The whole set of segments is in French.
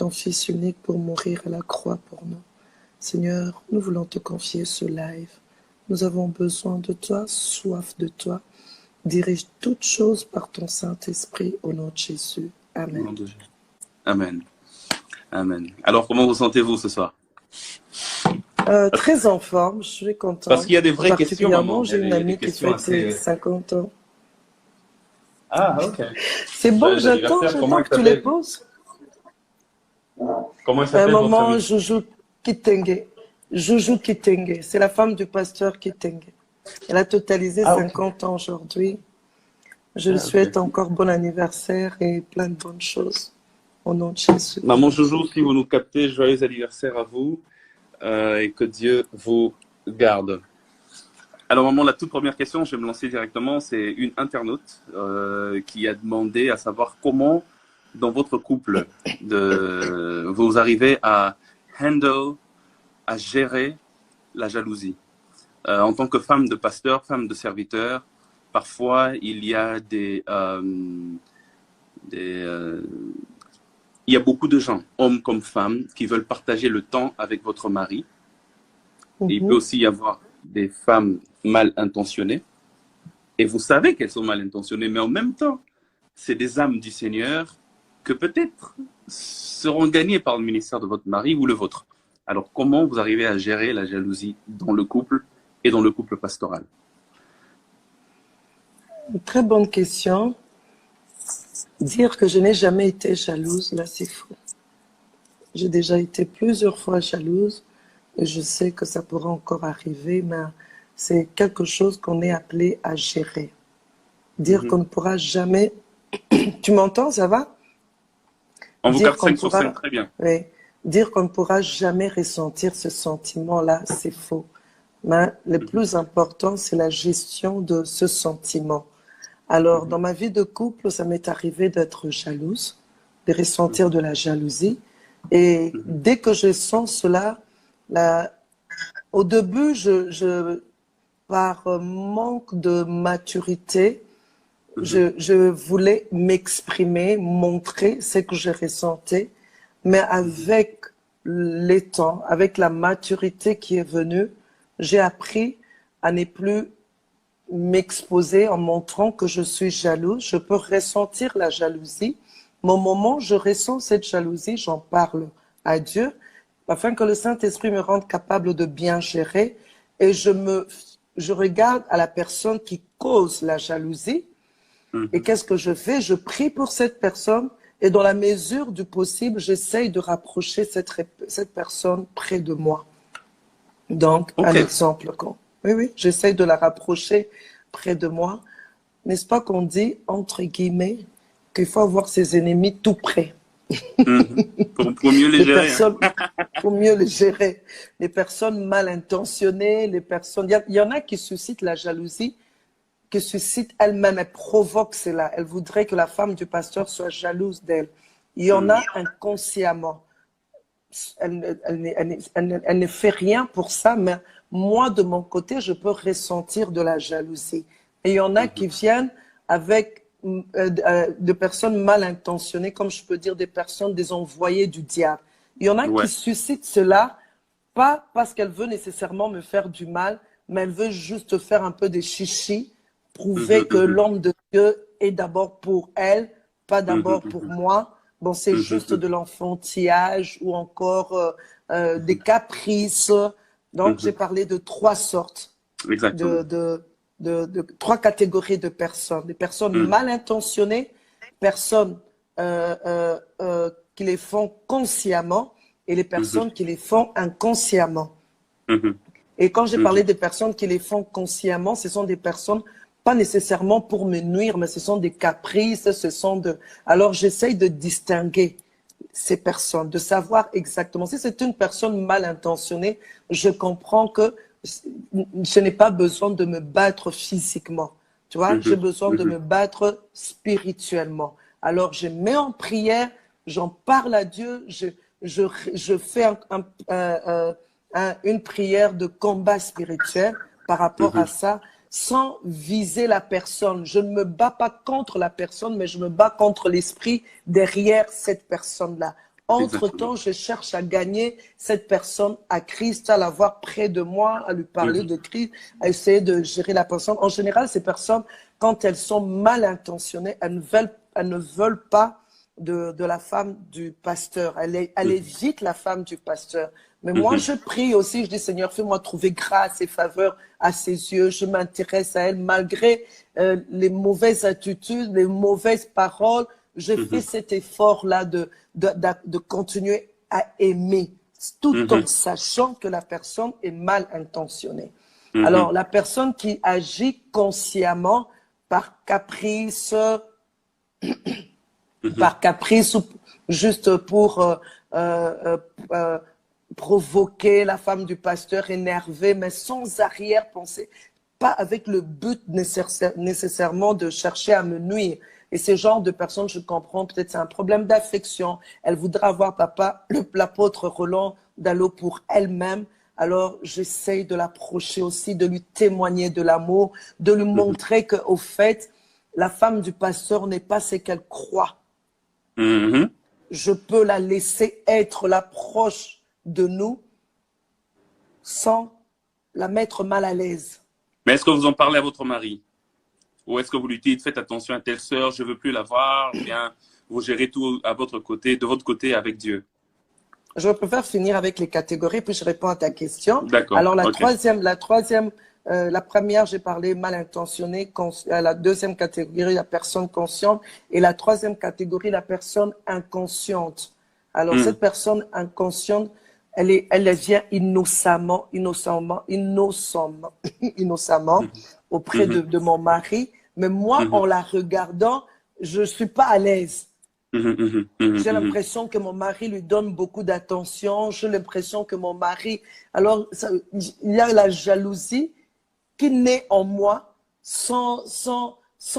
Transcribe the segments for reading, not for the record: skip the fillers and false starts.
ton Fils unique pour mourir à la croix pour nous. Seigneur, nous voulons te confier ce live. Nous avons besoin de toi, soif de toi. Dirige toutes choses par ton Saint-Esprit au nom de Jésus. Amen. Amen. Amen. Alors, comment vous sentez-vous ce soir? Très en forme, je suis contente. Parce qu'il y a des vraies questions, maman. J'ai une amie qui fête ses 50 ans. Ah, ok. C'est bon, j'attends que tu les poses. Comment elle s'appelle votre Maman amie? Joujou Kitenge. Joujou Kitenge, c'est la femme du pasteur Kitenge. Elle a totalisé 50 ans aujourd'hui. Je lui souhaite encore bon anniversaire et plein de bonnes choses au nom de Jésus. Maman Joujou, si vous nous captez, joyeux anniversaire à vous et que Dieu vous garde. Alors maman, la toute première question, je vais me lancer directement, c'est une internaute qui a demandé à savoir comment, dans votre couple, vous arrivez à gérer la jalousie. En tant que femme de pasteur, femme de serviteur, parfois il y a il y a beaucoup de gens, hommes comme femmes, qui veulent partager le temps avec votre mari. Et il peut aussi y avoir des femmes mal intentionnées. Et vous savez qu'elles sont mal intentionnées, mais en même temps, c'est des âmes du Seigneur que peut-être seront gagnées par le ministère de votre mari ou le vôtre. Alors, comment vous arrivez à gérer la jalousie dans le couple et dans le couple pastoral? Une très bonne question. Dire que je n'ai jamais été jalouse, là, c'est faux. J'ai déjà été plusieurs fois jalouse et je sais que ça pourra encore arriver, mais c'est quelque chose qu'on est appelé à gérer. Dire qu'on ne pourra jamais... Tu m'entends, ça va? On vous capte 5 sur 5, très bien. Oui. Dire qu'on ne pourra jamais ressentir ce sentiment-là, c'est faux. Mais le plus important, c'est la gestion de ce sentiment. Alors, dans ma vie de couple, ça m'est arrivé d'être jalouse, de ressentir de la jalousie. Et dès que je sens cela, au début, par manque de maturité, je voulais m'exprimer, montrer ce que je ressentais. Mais avec les temps, avec la maturité qui est venue, j'ai appris à ne plus m'exposer en montrant que je suis jalouse. Je peux ressentir la jalousie. Mais au moment où je ressens cette jalousie, j'en parle à Dieu afin que le Saint-Esprit me rende capable de bien gérer. Et je regarde à la personne qui cause la jalousie. Et qu'est-ce que je fais? Je prie pour cette personne et dans la mesure du possible, j'essaye de rapprocher cette personne près de moi. Donc, un exemple. Oui, j'essaye de la rapprocher près de moi. N'est-ce pas qu'on dit, entre guillemets, qu'il faut avoir ses ennemis tout près? Pour mieux les gérer. Pour mieux les gérer. Les personnes mal intentionnées, les personnes... Il y en a qui suscitent la jalousie, qui suscitent elles-mêmes, elles provoquent cela. Elles voudraient que la femme du pasteur soit jalouse d'elle. Il y en a inconsciemment. Elle ne fait rien pour ça, mais moi, de mon côté, je peux ressentir de la jalousie. Et il y en a qui viennent avec de personnes mal intentionnées, comme je peux dire des personnes, des envoyés du diable. Il y en a qui suscitent cela, pas parce qu'elle veut nécessairement me faire du mal, mais elle veut juste faire un peu de chichi, prouver que l'homme de Dieu est d'abord pour elle, pas d'abord pour moi. Bon, c'est juste de l'enfantillage ou encore des caprices. Donc, j'ai parlé de 3 sortes, de 3 catégories de personnes. Des personnes mal intentionnées, personnes qui les font consciemment et les personnes qui les font inconsciemment. Et quand j'ai parlé des personnes qui les font consciemment, ce sont des personnes pas nécessairement pour me nuire, mais ce sont des caprices, Alors, j'essaye de distinguer ces personnes, de savoir exactement. Si c'est une personne mal intentionnée, je comprends que je n'ai pas besoin de me battre physiquement. Tu vois, j'ai besoin de me battre spirituellement. Alors, je mets en prière, j'en parle à Dieu, je fais une prière de combat spirituel par rapport à ça, sans viser la personne. Je ne me bats pas contre la personne, mais je me bats contre l'esprit derrière cette personne-là. Entre-temps, je cherche à gagner cette personne à Christ, à l'avoir près de moi, à lui parler de Christ, à essayer de gérer la personne. En général, ces personnes, quand elles sont mal intentionnées, elles ne veulent pas de la femme du pasteur. Elle évite la femme du pasteur. Mais moi, je prie aussi, je dis, Seigneur, fais-moi trouver grâce et faveur à ses yeux. Je m'intéresse à elle malgré les mauvaises attitudes, les mauvaises paroles. Je fais cet effort-là de continuer à aimer, tout en sachant que la personne est mal intentionnée. Alors, la personne qui agit consciemment par caprice, ou juste pour provoquer la femme du pasteur énervée, mais sans arrière-pensée, pas avec le but nécessairement de chercher à me nuire. Et ce genre de personnes, je comprends, peut-être c'est un problème d'affection. Elle voudra avoir l'apôtre Roland Dallot pour elle-même. Alors, j'essaye de l'approcher aussi, de lui témoigner de l'amour, de lui montrer qu'au fait, la femme du pasteur n'est pas ce qu'elle croit. Je peux la laisser être la proche de nous sans la mettre mal à l'aise. Mais est-ce que vous en parlez à votre mari? Ou est-ce que vous lui dites, faites attention à telle sœur, je ne veux plus la voir, ou bien vous gérez tout à votre côté, de votre côté avec Dieu? Je préfère finir avec les catégories, puis je réponds à ta question. D'accord. Alors, la première, j'ai parlé mal intentionné. La deuxième catégorie, la personne consciente. Et la troisième catégorie, la personne inconsciente. Alors, cette personne inconsciente, elle vient innocemment auprès de mon mari. Mais moi, en la regardant, je ne suis pas à l'aise. J'ai l'impression que mon mari lui donne beaucoup d'attention. J'ai l'impression que mon mari... Alors, il y a la jalousie qui naît en moi sans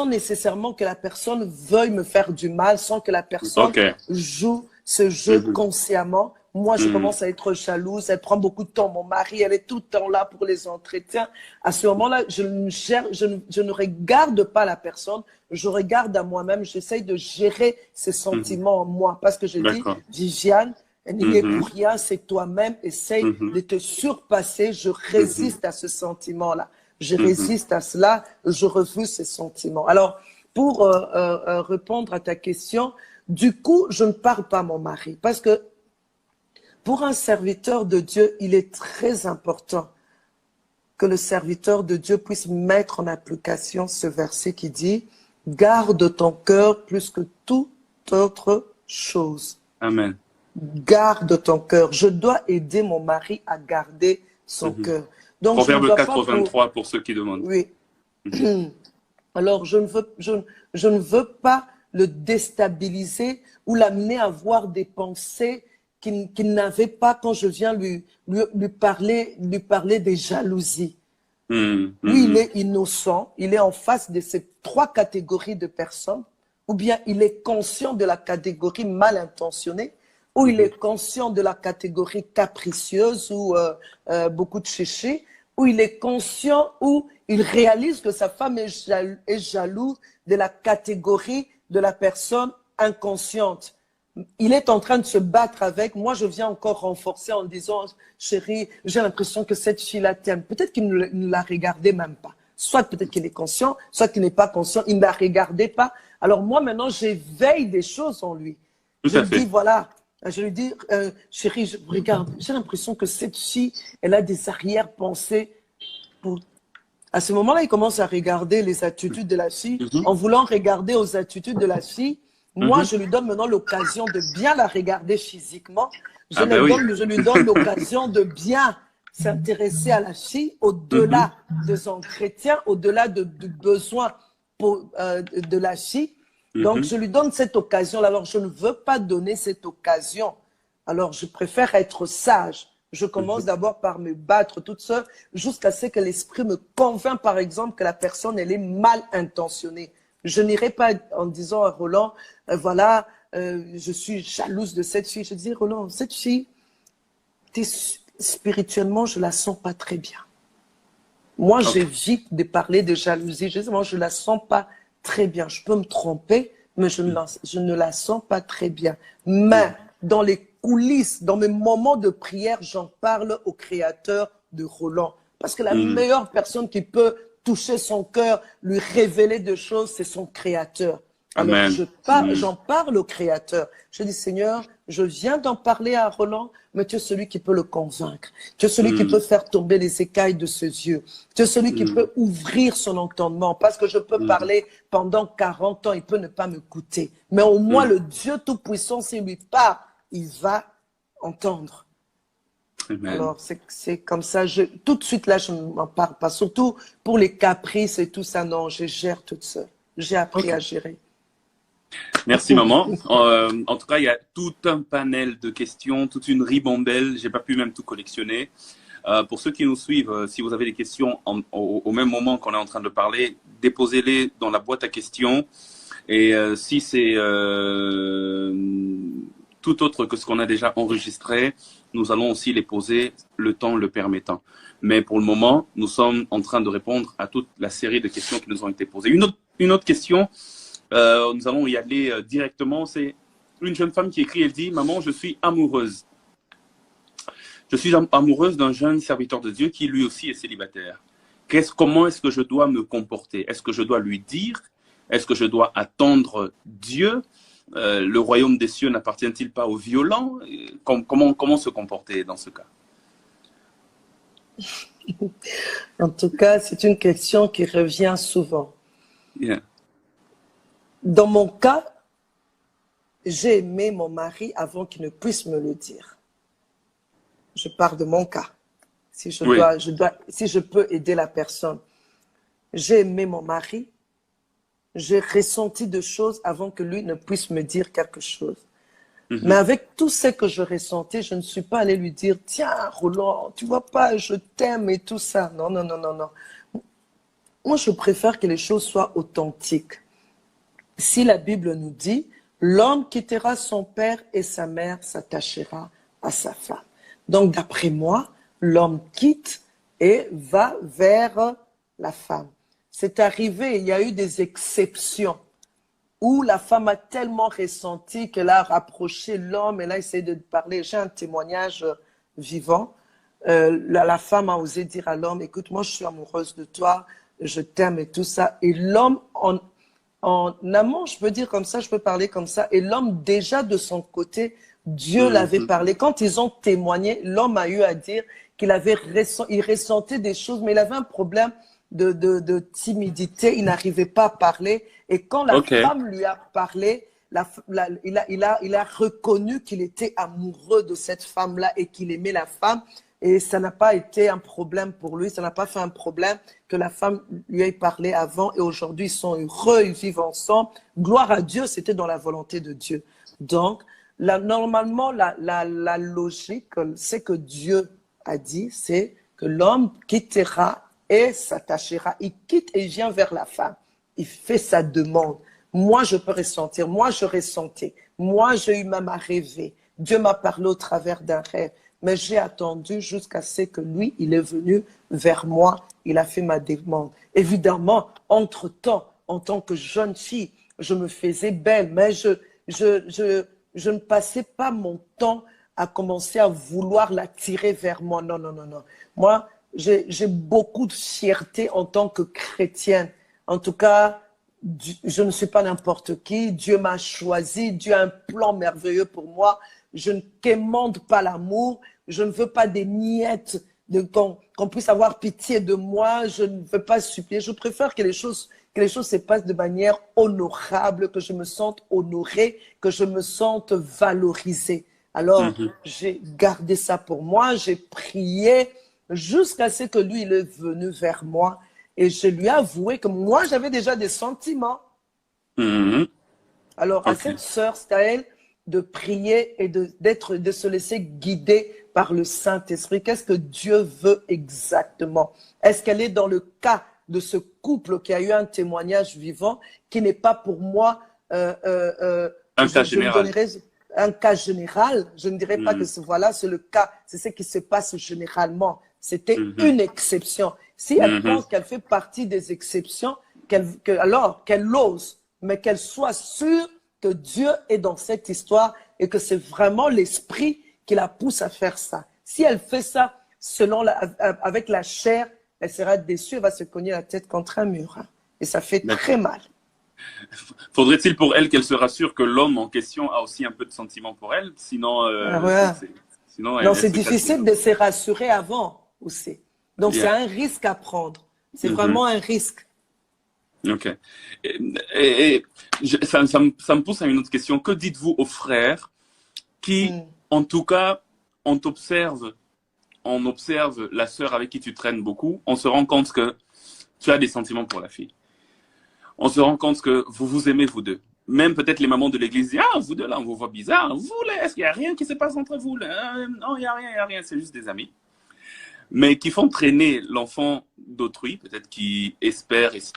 nécessairement que la personne veuille me faire du mal, sans que la personne joue ce jeu consciemment. Moi, je commence à être jalouse. Elle prend beaucoup de temps. Mon mari, elle est tout le temps là pour les entretiens. À ce moment-là, je ne regarde pas la personne. Je regarde à moi-même. J'essaye de gérer ces sentiments en moi. Parce que je dis, Viviane, elle n'y est pour rien. C'est toi-même. Essaye de te surpasser. Je résiste à ce sentiment-là. Je résiste à cela. Je refuse ces sentiments. Alors, pour répondre à ta question, du coup, je ne parle pas à mon mari. Parce que pour un serviteur de Dieu, il est très important que le serviteur de Dieu puisse mettre en application ce verset qui dit « Garde ton cœur plus que toute autre chose. » Amen. Garde ton cœur. Je dois aider mon mari à garder son cœur. Donc, Proverbe 4:23 pour ceux qui demandent. Oui. Alors, je ne veux pas le déstabiliser ou l'amener à avoir des pensées qu'il n'avait pas quand je viens lui parler des jalousies. Lui, il est innocent, il est en face de ces trois catégories de personnes, ou bien il est conscient de la catégorie mal intentionnée, ou il est conscient de la catégorie capricieuse ou beaucoup de chéchés, ou il est conscient, ou il réalise que sa femme est jaloux de la catégorie de la personne inconsciente. Il est en train de se battre avec. Moi, je viens encore renforcer en disant, chérie, j'ai l'impression que cette fille-là t'aime. Peut-être qu'il ne la regardait même pas. Soit peut-être qu'il est conscient, soit qu'il n'est pas conscient. Il ne la regardait pas. Alors moi, maintenant, j'éveille des choses en lui. Je lui dis, voilà, je lui dis, chérie, regarde, j'ai l'impression que cette fille, elle a des arrière-pensées. À ce moment-là, il commence à regarder les attitudes de la fille. En voulant regarder aux attitudes de la fille, moi, je lui donne maintenant l'occasion de bien la regarder physiquement. Je lui donne l'occasion de bien s'intéresser à la fille au-delà de son chrétien, au-delà du besoin de la fille. Donc, je lui donne cette occasion. Alors, je ne veux pas donner cette occasion. Alors, je préfère être sage. Je commence d'abord par me battre toute seule jusqu'à ce que l'esprit me convainc, par exemple, que la personne, elle est mal intentionnée. Je n'irai pas en disant à Roland, voilà, je suis jalouse de cette fille. Je dis, Roland, cette fille, spirituellement, je la sens pas très bien. Moi, j'évite de parler de jalousie. Je dis, moi, je la sens pas très bien. Je peux me tromper, mais je ne la sens pas très bien. Mais dans les coulisses, dans mes moments de prière, j'en parle au créateur de Roland. Parce que la meilleure personne qui peut toucher son cœur, lui révéler des choses, c'est son créateur. Alors, j'en parle au créateur. Je dis, Seigneur, je viens d'en parler à Roland, mais tu es celui qui peut le convaincre. Tu es celui qui peut faire tomber les écailles de ses yeux. Tu es celui qui peut ouvrir son entendement. Parce que je peux parler pendant 40 ans, il peut ne pas m'écouter. Mais au moins, le Dieu Tout-Puissant, s'il lui parle, il va entendre. Amen. Alors, c'est comme ça. Tout de suite, là, je ne m'en parle pas. Surtout pour les caprices et tout ça, non, je gère toute seule. J'ai appris à gérer. Merci, maman. En tout cas, il y a tout un panel de questions, toute une ribambelle. Je n'ai pas pu même tout collectionner. Pour ceux qui nous suivent, si vous avez des questions au même moment qu'on est en train de parler, déposez-les dans la boîte à questions. Et si c'est tout autre que ce qu'on a déjà enregistré, nous allons aussi les poser le temps le permettant. Mais pour le moment, nous sommes en train de répondre à toute la série de questions qui nous ont été posées. Une autre question, nous allons y aller directement. C'est une jeune femme qui écrit, elle dit « Maman, je suis amoureuse. Je suis amoureuse d'un jeune serviteur de Dieu qui lui aussi est célibataire. Comment est-ce que je dois me comporter? Est-ce que je dois lui dire? Est-ce que je dois attendre Dieu? Le royaume des cieux n'appartient-il pas aux violents? Comment se comporter dans ce cas? En tout cas, c'est une question qui revient souvent. Yeah. Dans mon cas, j'ai aimé mon mari avant qu'il ne puisse me le dire. Je pars de mon cas. Si je peux aider la personne. J'ai aimé mon mari. J'ai ressenti des choses avant que lui ne puisse me dire quelque chose. Mais avec tout ce que je ressentais, je ne suis pas allée lui dire « Tiens, Roland, tu vois pas, je t'aime et tout ça. » Non, non, non, non, non. Moi, je préfère que les choses soient authentiques. Si la Bible nous dit « L'homme quittera son père et sa mère s'attachera à sa femme. » Donc, d'après moi, l'homme quitte et va vers la femme. C'est arrivé, il y a eu des exceptions où la femme a tellement ressenti qu'elle a rapproché l'homme, elle a essayé de parler. J'ai un témoignage vivant. La femme a osé dire à l'homme, écoute, moi je suis amoureuse de toi, je t'aime et tout ça. Et l'homme, en amont, je peux dire comme ça, je peux parler comme ça. Et l'homme, déjà de son côté, Dieu l'avait parlé. Quand ils ont témoigné, l'homme a eu à dire qu'il il ressentait des choses, mais il avait un problème de timidité, il n'arrivait pas à parler. Et quand la femme lui a parlé, il a reconnu qu'il était amoureux de cette femme-là et qu'il aimait la femme. Et ça n'a pas été un problème pour lui, ça n'a pas fait un problème que la femme lui ait parlé avant. Et aujourd'hui, ils sont heureux, ils vivent ensemble. Gloire à Dieu, c'était dans la volonté de Dieu. Donc, normalement, la logique, c'est que Dieu a dit, c'est que l'homme quittera et s'attachera. Il quitte et il vient vers la femme. Il fait sa demande. Moi, je peux ressentir. Moi, je ressentais. Moi, j'ai eu même à rêver. Dieu m'a parlé au travers d'un rêve. Mais j'ai attendu jusqu'à ce que lui, il est venu vers moi. Il a fait ma demande. Évidemment, entre-temps, en tant que jeune fille, je me faisais belle. Mais je ne passais pas mon temps à commencer à vouloir l'attirer vers moi. Non, non, non, non. Moi, j'ai beaucoup de fierté en tant que chrétienne. En tout cas, je ne suis pas n'importe qui. Dieu m'a choisi. Dieu a un plan merveilleux pour moi. Je ne quémande pas l'amour. Je ne veux pas des miettes, qu'on puisse avoir pitié de moi. Je ne veux pas supplier. Je préfère que les choses se passent de manière honorable, que je me sente honorée, que je me sente valorisée. Alors, j'ai gardé ça pour moi. J'ai prié jusqu'à ce que lui, il est venu vers moi. Et je lui ai avoué que moi, j'avais déjà des sentiments. Alors, à cette sœur, c'est à elle de prier et de se laisser guider par le Saint-Esprit. Qu'est-ce que Dieu veut exactement? Est-ce qu'elle est dans le cas de ce couple qui a eu un témoignage vivant, qui n'est pas pour moi un cas général? Un cas général, je ne dirais pas que voilà, c'est le cas, c'est ce qui se passe généralement. C'était une exception. Si elle pense qu'elle fait partie des exceptions, alors qu'elle ose, mais qu'elle soit sûre que Dieu est dans cette histoire et que c'est vraiment l'esprit qui la pousse à faire ça. Si elle fait ça avec la chair, elle sera déçue, elle va se cogner la tête contre un mur. Hein. Et ça fait très mal. Faudrait-il pour elle qu'elle se rassure que l'homme en question a aussi un peu de sentiment pour elle? Sinon, non, c'est difficile de se rassurer avant aussi. Donc, c'est un risque à prendre. C'est vraiment un risque. Ok. Ça me pousse à une autre question. Que dites-vous aux frères qui, en tout cas, on observe la sœur avec qui tu traînes beaucoup, on se rend compte que tu as des sentiments pour la fille. On se rend compte que vous vous aimez, vous deux. Même peut-être les mamans de l'église disent « Ah, vous deux là, on vous voit bizarre. Vous là, est-ce qu'il n'y a rien qui se passe entre vous là? Non, il n'y a rien, c'est juste des amis. » Mais qui font traîner l'enfant d'autrui, peut-être qui espère. Est-ce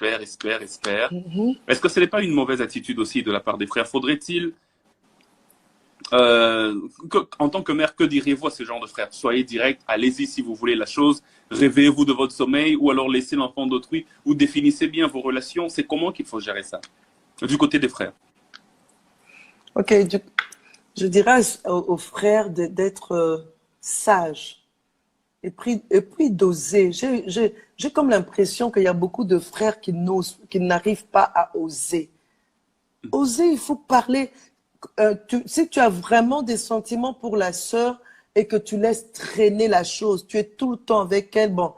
que ce n'est pas une mauvaise attitude aussi de la part des frères? Faudrait-il, en tant que mère, que diriez-vous à ce genre de frères? Soyez direct, allez-y si vous voulez la chose, réveillez-vous de votre sommeil, ou alors laissez l'enfant d'autrui, ou définissez bien vos relations. C'est comment qu'il faut gérer ça, du côté des frères? Ok, je dirais aux frères d'être sages. Et puis d'oser. J'ai comme l'impression qu'il y a beaucoup de frères qui n'arrivent pas à oser. Oser, il faut parler. Si tu as vraiment des sentiments pour la sœur et que tu laisses traîner la chose, tu es tout le temps avec elle, bon,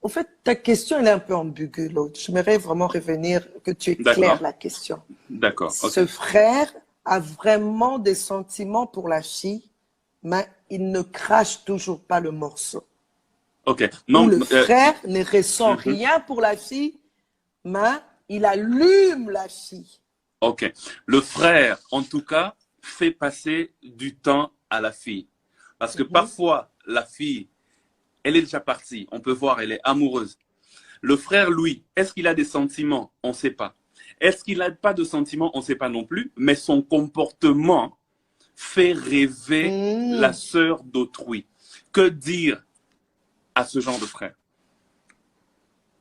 en fait, ta question, elle est un peu ambiguë, l'autre. J'aimerais vraiment revenir, que tu éclaires la question. D'accord. Okay. Ce frère a vraiment des sentiments pour la fille, mais il ne crache toujours pas le morceau. Ok. Non, où le frère ne ressent rien pour la fille, mais il allume la fille. Ok. Le frère, en tout cas, fait passer du temps à la fille. Parce que parfois, la fille, elle est déjà partie. On peut voir, elle est amoureuse. Le frère, lui, est-ce qu'il a des sentiments? On ne sait pas. Est-ce qu'il n'a pas de sentiments? On ne sait pas non plus. Mais son comportement fait rêver la sœur d'autrui. Que dire à ce genre de frère?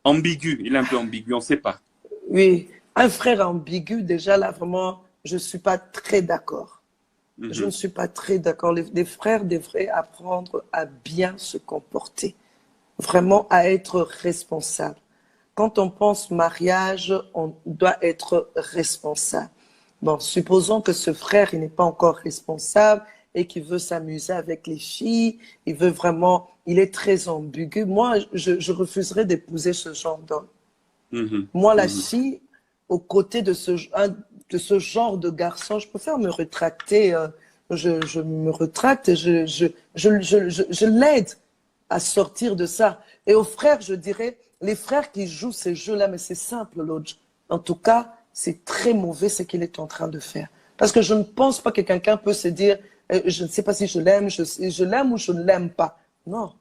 Ambigu, il est un peu ambigu, on ne sait pas. Oui, un frère ambigu, déjà là, vraiment, je ne suis pas très d'accord. Je ne suis pas très d'accord. Les frères devraient apprendre à bien se comporter, vraiment à être responsables. Quand on pense mariage, on doit être responsable. Bon, supposons que ce frère, il n'est pas encore responsable et qu'il veut s'amuser avec les filles, il veut vraiment, il est très ambigu. Moi, je refuserais d'épouser ce genre d'homme. Moi, la fille, aux côtés de ce genre de garçon, je préfère me rétracter. Je me retracte et je l'aide à sortir de ça. Et aux frères, je dirais, les frères qui jouent ces jeux-là, mais c'est simple, l'autre. En tout cas, c'est très mauvais ce qu'il est en train de faire. Parce que je ne pense pas que quelqu'un peut se dire, je ne sais pas si je l'aime, je l'aime ou je ne l'aime pas. Non.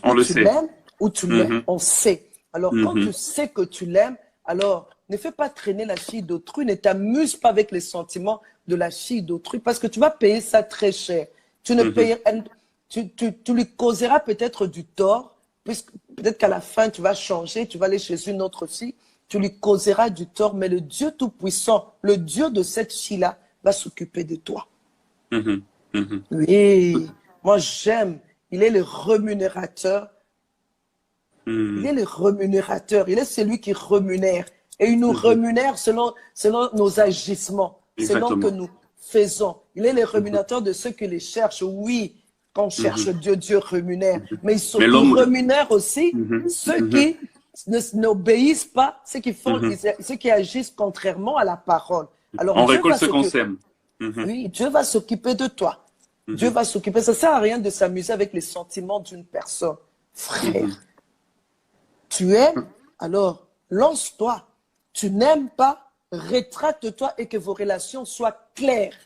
On le sait. Tu l'aimes ou tu l'aimes, on sait. Alors, quand tu sais que tu l'aimes, alors ne fais pas traîner la fille d'autrui, ne t'amuse pas avec les sentiments de la fille d'autrui, parce que tu vas payer ça très cher. Tu lui causeras peut-être du tort, puisque peut-être qu'à la fin, tu vas changer, tu vas aller chez une autre fille, tu lui causeras du tort, mais le Dieu Tout-Puissant, le Dieu de cette fille-là, va s'occuper de toi. Oui, moi j'aime, il est le rémunérateur. Il est le rémunérateur, il est celui qui rémunère. Et il nous rémunère selon nos agissements, selon que nous faisons. Il est le rémunérateur de ceux qui les cherchent. Oui, quand on cherche Dieu, Dieu rémunère. Mais il rémunère aussi ceux qui n'obéissent pas, ceux qui agissent contrairement à la parole. Alors, on récolte ce qu'on sème. Oui, Dieu va s'occuper de toi. Dieu va s'occuper. Ça ne sert à rien de s'amuser avec les sentiments d'une personne. Frère, tu aimes, alors lance-toi. Tu n'aimes pas, rétracte-toi et que vos relations soient claires.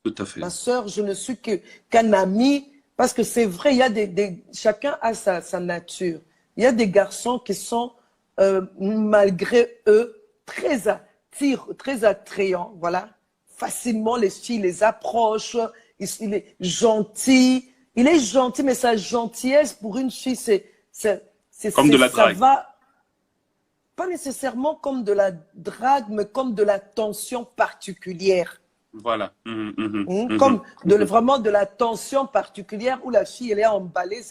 Tout à fait. Ma sœur, je ne suis qu'un ami, parce que c'est vrai, il y a chacun a sa nature. Il y a des garçons qui sont, malgré eux, très attrayants, voilà. Facilement, les filles les approchent, il est gentil. Il est gentil, mais sa gentillesse pour une fille, c'est comme de la drague. pas nécessairement comme de la drague, mais comme de l'attention particulière. Voilà. Comme vraiment de la tension particulière où la fille, elle est emballée,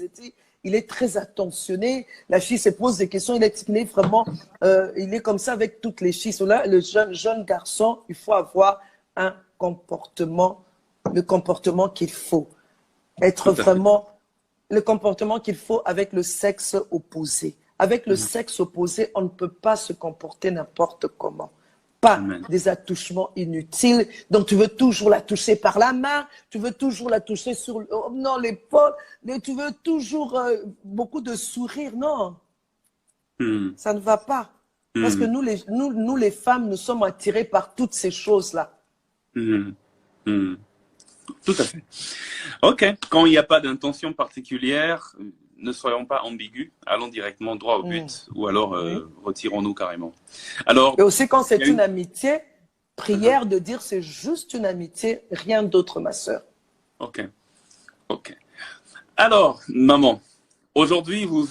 il est très attentionné, la fille se pose des questions, il est vraiment, il est comme ça avec toutes les filles. Là, le jeune garçon, il faut avoir un comportement, le comportement qu'il faut. Être vraiment, le comportement qu'il faut avec le sexe opposé. Avec le sexe opposé, on ne peut pas se comporter n'importe comment. Pas des attouchements inutiles. Donc, tu veux toujours la toucher par la main, tu veux toujours la toucher sur l'épaule, tu veux toujours beaucoup de sourires. Non, ça ne va pas. Parce que nous, les femmes, nous sommes attirées par toutes ces choses-là. Tout à fait. Ok. Quand il n'y a pas d'intention particulière, ne soyons pas ambigus, allons directement droit au but, ou alors retirons-nous carrément. Alors, et aussi quand c'est une amitié, prière de dire c'est juste une amitié, rien d'autre, ma sœur. Ok, ok. Alors, maman, aujourd'hui vous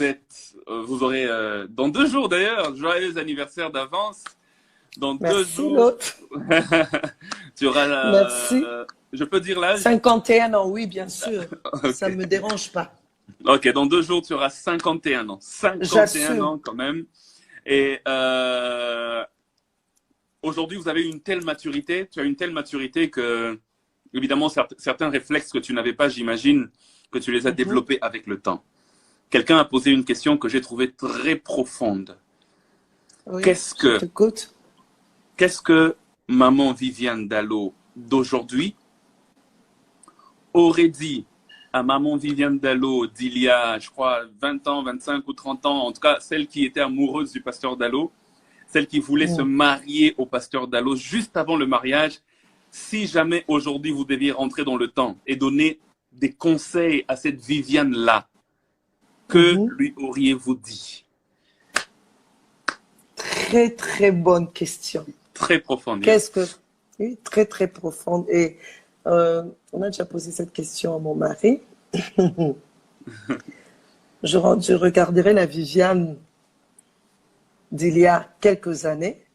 aurez dans 2 jours d'ailleurs, joyeux anniversaire d'avance. Dans Merci, 2 jours, l'autre. tu auras Merci. Je peux dire l'âge? 51 ans, oui, bien sûr. Okay. Ça ne me dérange pas. Ok, dans 2 jours, tu auras 51 ans. 51 ans quand même. Et aujourd'hui, vous avez une telle maturité, tu as une telle maturité que, évidemment, certains réflexes que tu n'avais pas, j'imagine, que tu les as développés avec le temps. Quelqu'un a posé une question que j'ai trouvée très profonde. Oui, Qu'est-ce que maman Viviane Dallot d'aujourd'hui aurait dit à maman Viviane Dallot d'il y a, je crois, 20 ans, 25 ou 30 ans, en tout cas, celle qui était amoureuse du pasteur Dallot, celle qui voulait se marier au pasteur Dallot juste avant le mariage, si jamais aujourd'hui vous deviez rentrer dans le temps et donner des conseils à cette Viviane-là, que lui auriez-vous dit? Très, très bonne question. Très profonde. Oui, très, très profonde. Et on a déjà posé cette question à mon mari. Je regarderai la Viviane d'il y a quelques années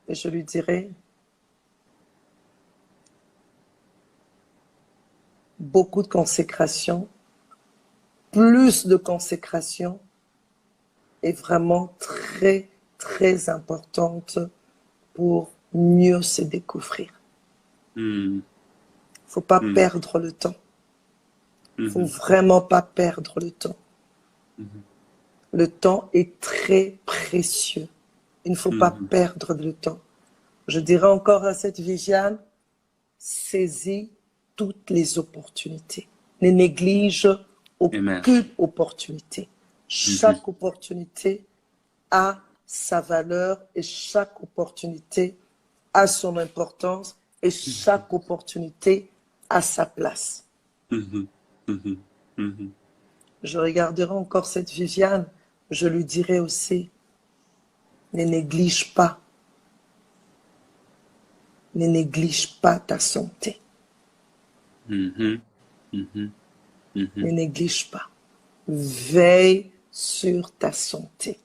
et je lui dirai beaucoup de consécration, plus de consécration est vraiment très, très importante pour mieux se découvrir. Il ne faut pas perdre le temps. Il ne faut vraiment pas perdre le temps. Le temps est très précieux. Il ne faut pas perdre le temps. Je dirais encore à cette Viviane, saisis toutes les opportunités. Ne néglige aucune opportunité. Chaque opportunité a sa valeur et chaque opportunité a son importance et chaque opportunité a sa place. Je regarderai encore cette Viviane, je lui dirai aussi, ne néglige pas ta santé. Ne néglige pas. Veille sur ta santé.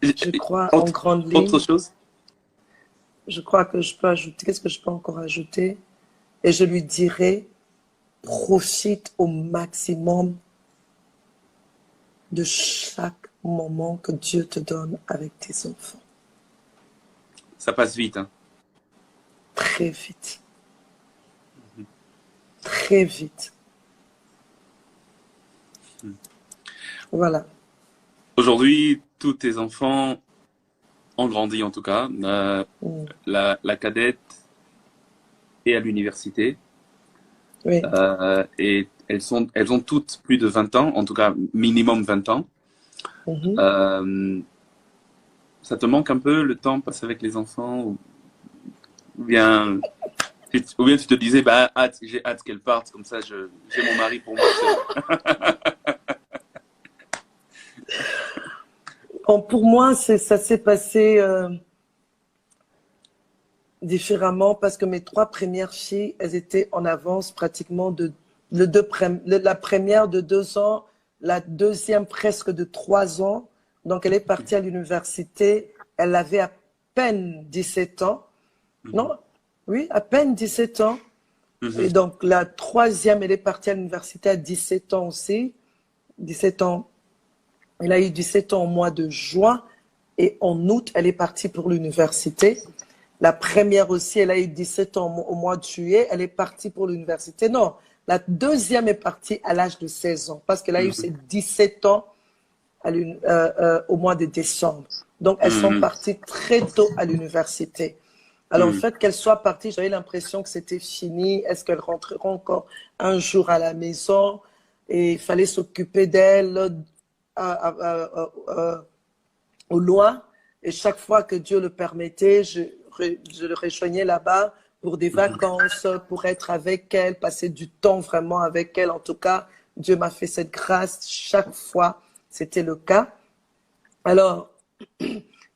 Je crois en grande ligne. Autre chose? Je crois que je peux ajouter. Qu'est-ce que je peux encore ajouter? Et je lui dirai, profite au maximum de chaque moment que Dieu te donne avec tes enfants. Ça passe vite, hein? Très vite. Très vite. Voilà. Aujourd'hui, tous tes enfants ont grandi, en tout cas. La cadette est à l'université. Oui. Et elles ont toutes plus de 20 ans, en tout cas minimum 20 ans. Ça te manque un peu le temps passé avec les enfants ou bien tu te disais, bah, j'ai hâte qu'elles partent, comme ça j'ai mon mari pour moi. Pour moi, ça s'est passé différemment parce que mes 3 premières filles, elles étaient en avance pratiquement de la première de 2 ans, la deuxième presque de 3 ans. Donc, elle est partie à l'université. Elle avait à peine 17 ans. Non, oui, à peine 17 ans. Et donc, la troisième, elle est partie à l'université à 17 ans aussi. 17 ans. Elle a eu 17 ans au mois de juin. Et en août, elle est partie pour l'université. La première aussi, elle a eu 17 ans au mois de juillet. Elle est partie pour l'université. Non, la deuxième est partie à l'âge de 16 ans parce qu'elle a eu ses 17 ans au mois de décembre. Donc, elles sont parties très tôt à l'université. Alors, le fait qu'elles soient parties, j'avais l'impression que c'était fini. Est-ce qu'elles rentreront encore un jour à la maison? Et il fallait s'occuper d'elles au loin. Et chaque fois que Dieu le permettait, je le rejoignais là-bas pour des vacances, pour être avec elle, passer du temps vraiment avec elle. En tout cas, Dieu m'a fait cette grâce. Chaque fois, c'était le cas. Alors,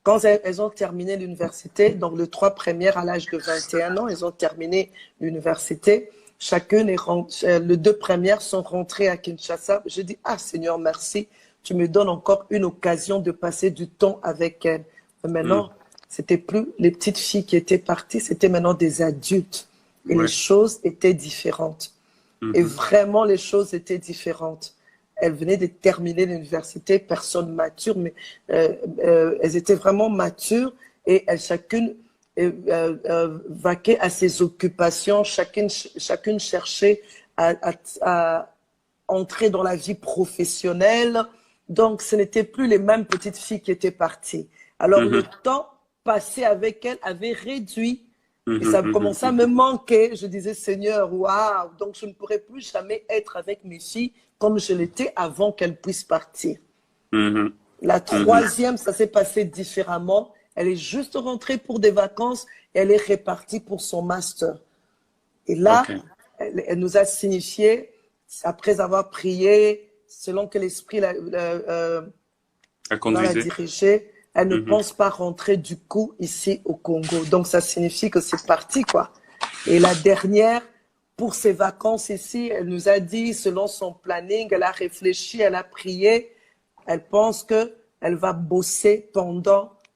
quand elles ont terminé l'université, donc les 3 premières à l'âge de 21 ans, elles ont terminé l'université. Chacune les 2 premières sont rentrées à Kinshasa. Je dis, ah Seigneur, merci. Tu me donnes encore une occasion de passer du temps avec elles. Mais maintenant, c'était plus les petites filles qui étaient parties, c'était maintenant des adultes. Et les choses étaient différentes. Et vraiment, les choses étaient différentes. Elles venaient de terminer l'université, personnes matures, mais elles étaient vraiment matures et elles chacune vaquait à ses occupations, chacune cherchait à entrer dans la vie professionnelle. Donc, ce n'étaient plus les mêmes petites filles qui étaient parties. Alors, le temps passé avec elles avait réduit et ça commençait à me manquer. Je disais, Seigneur, waouh, donc je ne pourrais plus jamais être avec mes filles comme je l'étais avant qu'elles puissent partir. La troisième, ça s'est passé différemment. Elle est juste rentrée pour des vacances et elle est repartie pour son master. Et là, elle nous a signifié, après avoir prié, selon que l'Esprit l'a dirigée, elle ne pense pas rentrer du coup ici au Congo. Donc, ça signifie que c'est parti, quoi. Et la dernière, pour ses vacances ici, elle nous a dit, selon son planning, elle a réfléchi, elle a prié. Elle pense qu'elle va bosser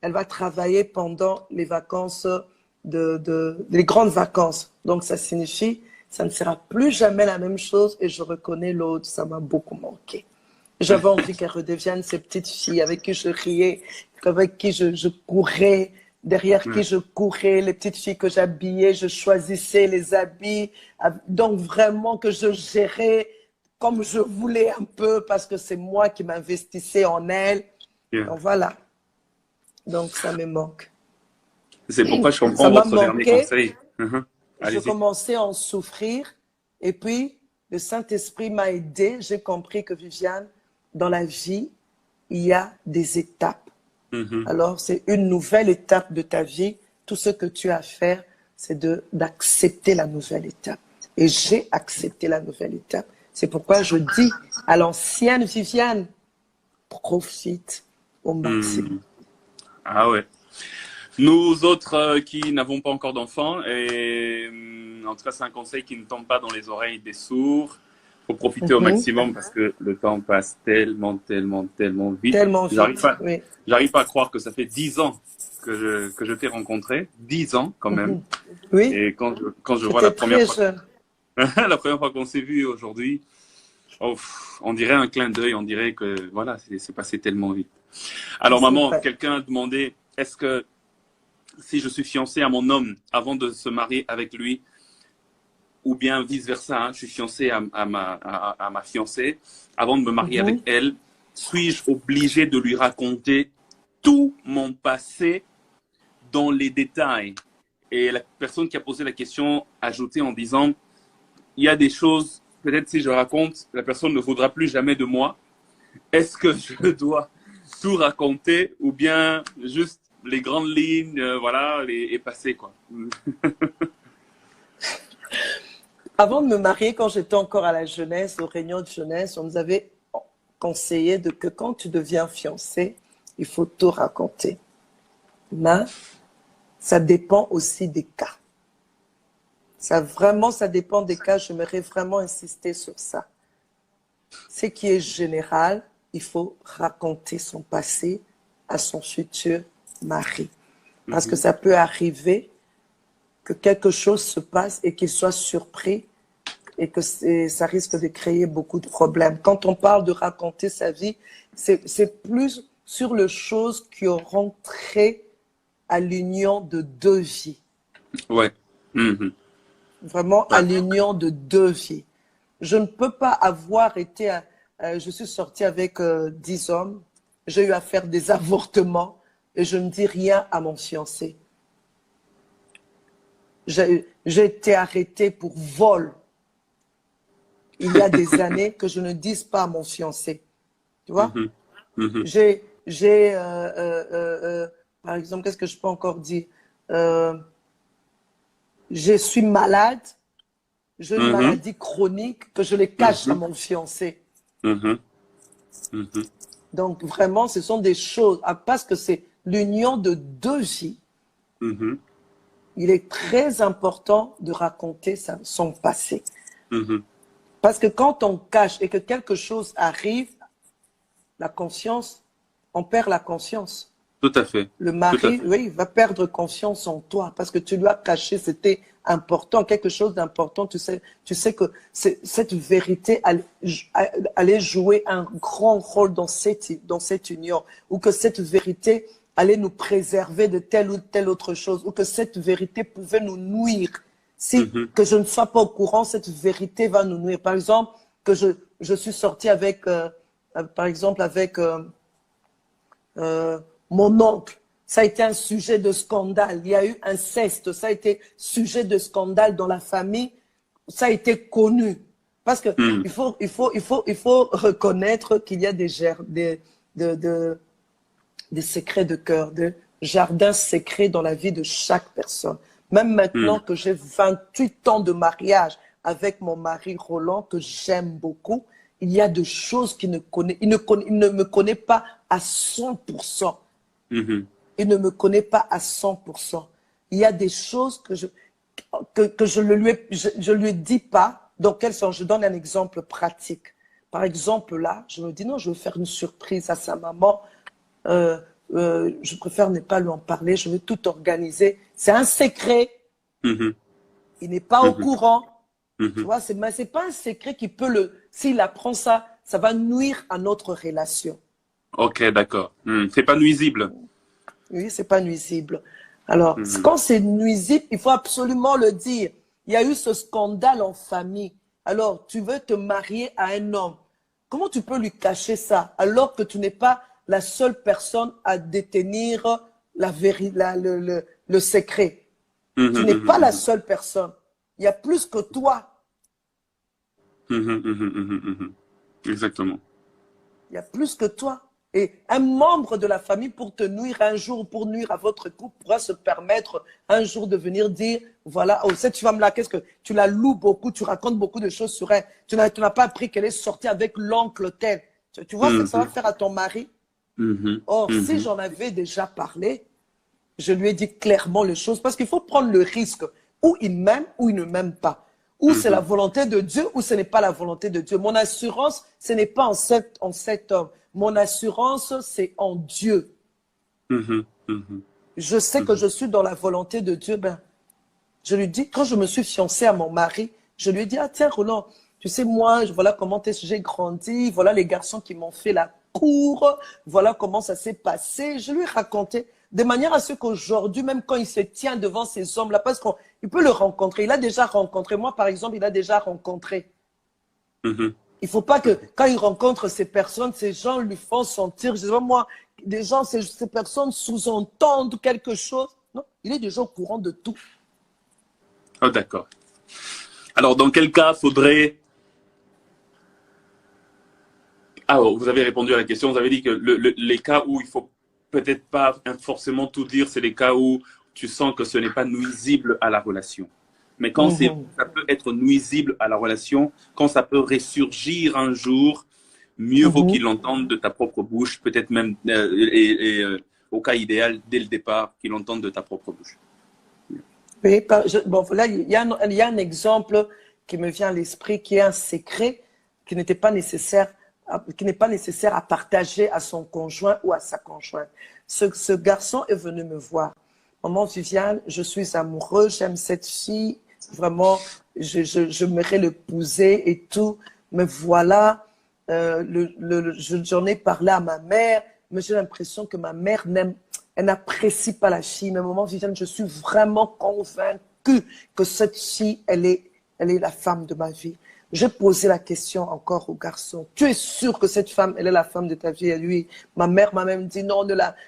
elle va travailler pendant les vacances, les grandes vacances. Donc, ça signifie, ça ne sera plus jamais la même chose et je reconnais l'autre. Ça m'a beaucoup manqué. J'avais envie qu'elle redevienne ces petites filles avec qui je riais, avec qui je courais, derrière qui je courais, les petites filles que j'habillais, je choisissais les habits. Donc, vraiment que je gérais comme je voulais un peu parce que c'est moi qui m'investissais en elles. Donc, voilà. Donc, ça me manque. C'est pourquoi je comprends votre dernier conseil. Je commençais à en souffrir et puis le Saint-Esprit m'a aidé. J'ai compris que Viviane, dans la vie, il y a des étapes. Alors, c'est une nouvelle étape de ta vie. Tout ce que tu as à faire, c'est d'accepter la nouvelle étape. Et j'ai accepté la nouvelle étape. C'est pourquoi je dis à l'ancienne Viviane, profite au maximum. Ah ouais. Nous autres qui n'avons pas encore d'enfants, et en tout cas c'est un conseil qui ne tombe pas dans les oreilles des sourds. Il faut profiter au maximum parce que le temps passe tellement vite. Tellement vite, j'arrive pas à croire que ça fait 10 ans que je t'ai rencontré. 10 ans quand même. Oui. Et quand je vois la première fois qu'on s'est vu aujourd'hui, on dirait un clin d'œil, on dirait que voilà, c'est passé tellement vite. Alors maman, quelqu'un a demandé, est-ce que si je suis fiancé à mon homme avant de se marier avec lui, ou bien vice-versa, je suis fiancé à ma fiancée, avant de me marier avec elle, suis-je obligé de lui raconter tout mon passé dans les détails? Et la personne qui a posé la question a ajouté en disant, il y a des choses, peut-être si je raconte, la personne ne voudra plus jamais de moi. Est-ce que je dois tout raconter ou bien juste les grandes lignes, voilà, et passer, quoi? Avant de me marier, quand j'étais encore à la jeunesse, aux réunions de jeunesse, on nous avait conseillé que quand tu deviens fiancé, il faut tout raconter. Mais ça dépend aussi des cas. Ça vraiment, ça dépend des cas. J'aimerais vraiment insister sur ça. Ce qui est général, il faut raconter son passé à son futur mari. Parce que ça peut arriver que quelque chose se passe et qu'il soit surpris et que ça risque de créer beaucoup de problèmes. Quand on parle de raconter sa vie, c'est plus sur les choses qui auront trait à l'union de deux vies. Ouais. Vraiment à l'union de deux vies. Je ne peux pas avoir été... je suis sortie avec 10 hommes, j'ai eu à faire des avortements et je ne dis rien à mon fiancé. J'ai été arrêtée pour vol il y a des années que je ne dise pas à mon fiancé. Tu vois? Par exemple, qu'est-ce que je peux encore dire? Je suis malade, j'ai une maladie chronique que je les cache à mon fiancé. Donc, vraiment, ce sont des choses, parce que c'est l'union de deux vies. Il est très important de raconter son passé. Parce que quand on cache et que quelque chose arrive, la conscience, on perd la conscience. Tout à fait. Le mari, oui, va perdre confiance en toi parce que tu lui as caché, c'était important, quelque chose d'important. Tu sais que cette vérité allait jouer un grand rôle dans cette union, ou que cette vérité allait nous préserver de telle ou telle autre chose, ou que cette vérité pouvait nous nuire. Si que je ne sois pas au courant, cette vérité va nous nuire. Par exemple, que je suis sortie avec, par exemple, avec mon oncle. Ça a été un sujet de scandale. Il y a eu inceste. Ça a été sujet de scandale dans la famille. Ça a été connu. Parce que il faut reconnaître qu'il y a des secrets de cœur, des jardins secrets dans la vie de chaque personne. Même maintenant que j'ai 28 ans de mariage avec mon mari Roland, que j'aime beaucoup, il y a des choses qu'il ne connaît. Il ne me connaît pas à 100%. Il ne me connaît pas à 100%. Il y a des choses que je ne lui dis pas. Dans quel sens? Je donne un exemple pratique. Par exemple, là, je me dis non, je veux faire une surprise à sa maman. Je préfère ne pas lui en parler. Je veux tout organiser. C'est un secret. Il n'est pas au courant. Tu vois, c'est pas un secret qui peut s'il apprend ça, ça va nuire à notre relation. Ok, d'accord. C'est pas nuisible. Oui, c'est pas nuisible. Alors, quand c'est nuisible, il faut absolument le dire. Il y a eu ce scandale en famille. Alors, tu veux te marier à un homme. Comment tu peux lui cacher ça alors que tu n'es pas la seule personne à détenir le secret? Tu n'es pas la seule personne. Il y a plus que toi. Exactement. Il y a plus que toi. Et un membre de la famille, pour te nuire un jour, pour nuire à votre couple, pourra se permettre un jour de venir dire, voilà, oh, cette femme-là, qu'est-ce que tu la loues beaucoup, tu racontes beaucoup de choses sur elle. Tu n'as pas appris qu'elle est sortie avec l'oncle tel. Tu vois ce que ça va faire à ton mari? Or, si j'en avais déjà parlé, je lui ai dit clairement les choses, parce qu'il faut prendre le risque. Ou il m'aime, ou il ne m'aime pas. Ou c'est la volonté de Dieu, ou ce n'est pas la volonté de Dieu. Mon assurance, ce n'est pas en cet homme. Mon assurance, c'est en Dieu. Je sais que je suis dans la volonté de Dieu. Ben, je lui dis, quand je me suis fiancée à mon mari, je lui ai dit, ah tiens Roland, tu sais moi, voilà comment j'ai grandi, voilà les garçons qui m'ont fait la cour, voilà comment ça s'est passé. Je lui ai raconté de manière à ce qu'aujourd'hui, même quand il se tient devant ces hommes-là, parce qu'il peut le rencontrer, il a déjà rencontré. Moi, par exemple, il a déjà rencontré. Il ne faut pas que, quand il rencontre ces personnes, ces gens lui font sentir, je sais pas moi, des gens, ces personnes sous-entendent quelque chose. Non, il est déjà au courant de tout. Oh, d'accord. Alors, dans quel cas faudrait... Ah, vous avez répondu à la question. Vous avez dit que les cas où il faut peut-être pas forcément tout dire, c'est les cas où tu sens que ce n'est pas nuisible à la relation. Mais quand ça peut être nuisible à la relation, quand ça peut ressurgir un jour, mieux vaut qu'il l'entende de ta propre bouche, peut-être même, au cas idéal, dès le départ, qu'il l'entende de ta propre bouche. Oui, bon, là, il y a un exemple qui me vient à l'esprit, qui est un secret qui n'était pas nécessaire, qui n'est pas nécessaire à partager à son conjoint ou à sa conjointe. Ce garçon est venu me voir. Maman Viviane, je suis amoureux, j'aime cette fille, vraiment, j'aimerais l'épouser et tout, mais voilà, j'en ai parlé à ma mère, mais j'ai l'impression que ma mère elle n'apprécie pas la fille. Mais maman Viviane, je suis vraiment convaincue que cette fille, elle est la femme de ma vie. J'ai posé la question encore au garçon. Tu es sûr que cette femme, elle est la femme de ta vie? Et lui, ma mère m'a même dit non,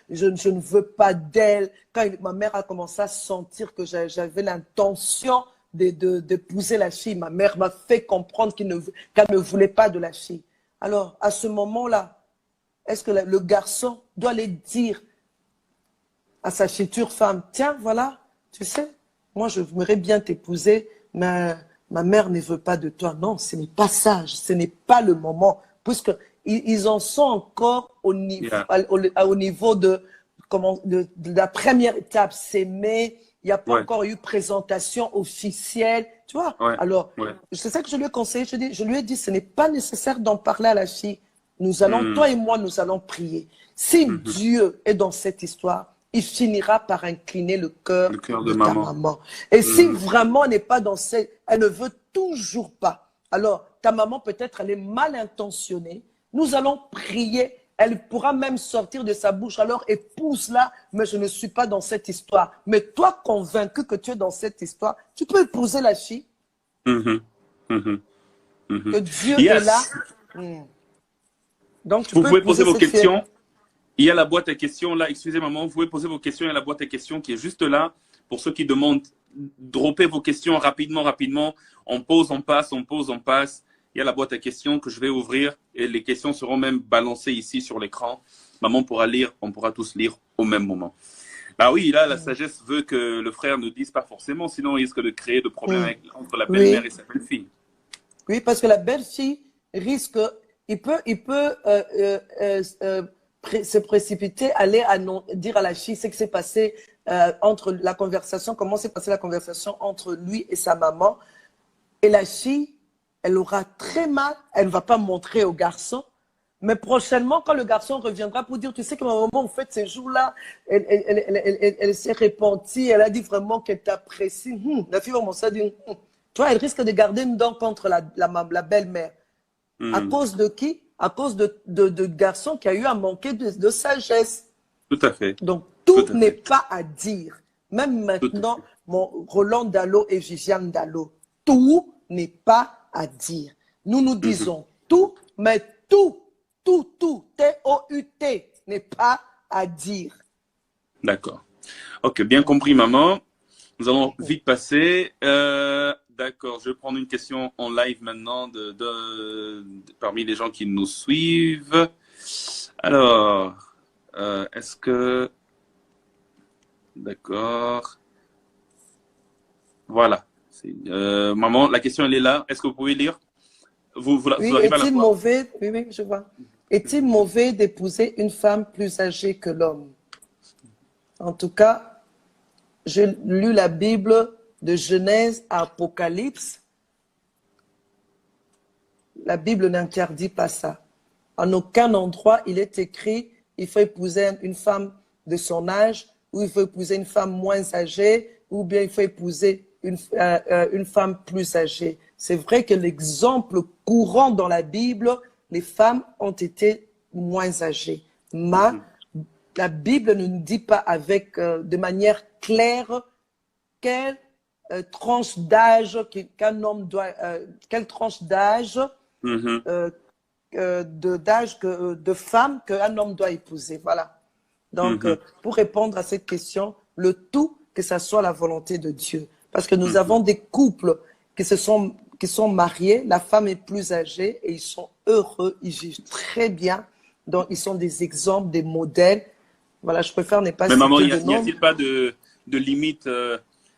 je ne veux pas d'elle. Quand ma mère a commencé à sentir que j'avais l'intention d'épouser la fille, ma mère m'a fait comprendre qu'elle ne voulait pas de la fille. Alors, à ce moment-là, est-ce que le garçon doit aller dire à sa future femme, tiens, voilà, tu sais, moi, je voudrais bien t'épouser, mais ma mère ne veut pas de toi. Non, ce n'est pas sage, ce n'est pas le moment, puisque ils en sont encore au niveau de la première étape, s'aimer. Il n'y a pas encore eu présentation officielle, tu vois. Alors, c'est ça que je lui ai conseillé. Je lui ai dit, ce n'est pas nécessaire d'en parler à la fille. Nous allons, toi et moi, nous allons prier. Si Dieu est dans cette histoire, il finira par incliner le cœur de ta maman. Et si vraiment elle n'est pas dans elle ne veut toujours pas, alors ta maman peut-être elle est mal intentionnée. Nous allons prier. Elle pourra même sortir de sa bouche, alors épouse-la, mais je ne suis pas dans cette histoire. Mais toi, convaincu que tu es dans cette histoire, tu peux épouser la fille. Que Dieu est là. Donc, vous pouvez poser vos questions. Il y a la boîte à questions là. Excusez maman, vous pouvez poser vos questions. Il y a la boîte à questions qui est juste là. Pour ceux qui demandent, droppez vos questions rapidement. On pose, on passe, on pose, on passe. Il y a la boîte à questions que je vais ouvrir et les questions seront même balancées ici sur l'écran. Maman pourra lire, on pourra tous lire au même moment. Bah oui, là, la sagesse veut que le frère ne dise pas forcément, sinon il risque de créer de problèmes entre la belle-mère et sa belle-fille. Oui, parce que la belle-fille risque, il peut se précipiter, aller dire à la fille ce qui s'est passé entre la conversation, comment s'est passée la conversation entre lui et sa maman. Et la fille, elle aura très mal, elle ne va pas montrer au garçon, mais prochainement, quand le garçon reviendra pour dire, tu sais que ma maman, en fait, ces jours-là, elle s'est repentie, elle a dit vraiment qu'elle t'apprécie. La fille va commencer à dire, tu vois, elle risque de garder une dent contre la belle-mère. À cause de qui? À cause de garçon qui a eu à manquer de sagesse. Tout à fait. Donc, tout n'est pas à dire. Même maintenant, mon Roland Dallot et Viviane Dallot, tout n'est pas à dire. Nous disons tout, mais tout, T-O-U-T, n'est pas à dire. D'accord. Ok, bien compris, maman. Nous allons vite passer. D'accord, je vais prendre une question en live maintenant parmi les gens qui nous suivent. Alors, est-ce que... D'accord. Voilà. Maman, la question, elle est là. Est-ce que vous pouvez lire? Vous arrivez à la voir? Oui, je vois. Est-il mauvais d'épouser une femme plus âgée que l'homme? En tout cas, j'ai lu la Bible de Genèse à Apocalypse. La Bible n'interdit pas ça. En aucun endroit, il est écrit il faut épouser une femme de son âge, ou il faut épouser une femme moins âgée, ou bien il faut épouser une femme plus âgée. C'est vrai que l'exemple courant dans la Bible, les femmes ont été moins âgées. Mais la Bible ne nous dit pas de manière claire quelle tranche d'âge qu'un homme doit, quelle tranche d'âge de femme qu'un homme doit épouser. Voilà. Donc, pour répondre à cette question, le tout, que ça soit la volonté de Dieu. Parce que nous avons des couples qui sont mariés, la femme est plus âgée et ils sont heureux, ils vivent très bien. Donc, ils sont des exemples, des modèles. Voilà, je préfère ne pas citer de nom. Mais maman, n'y a-t-il pas de limite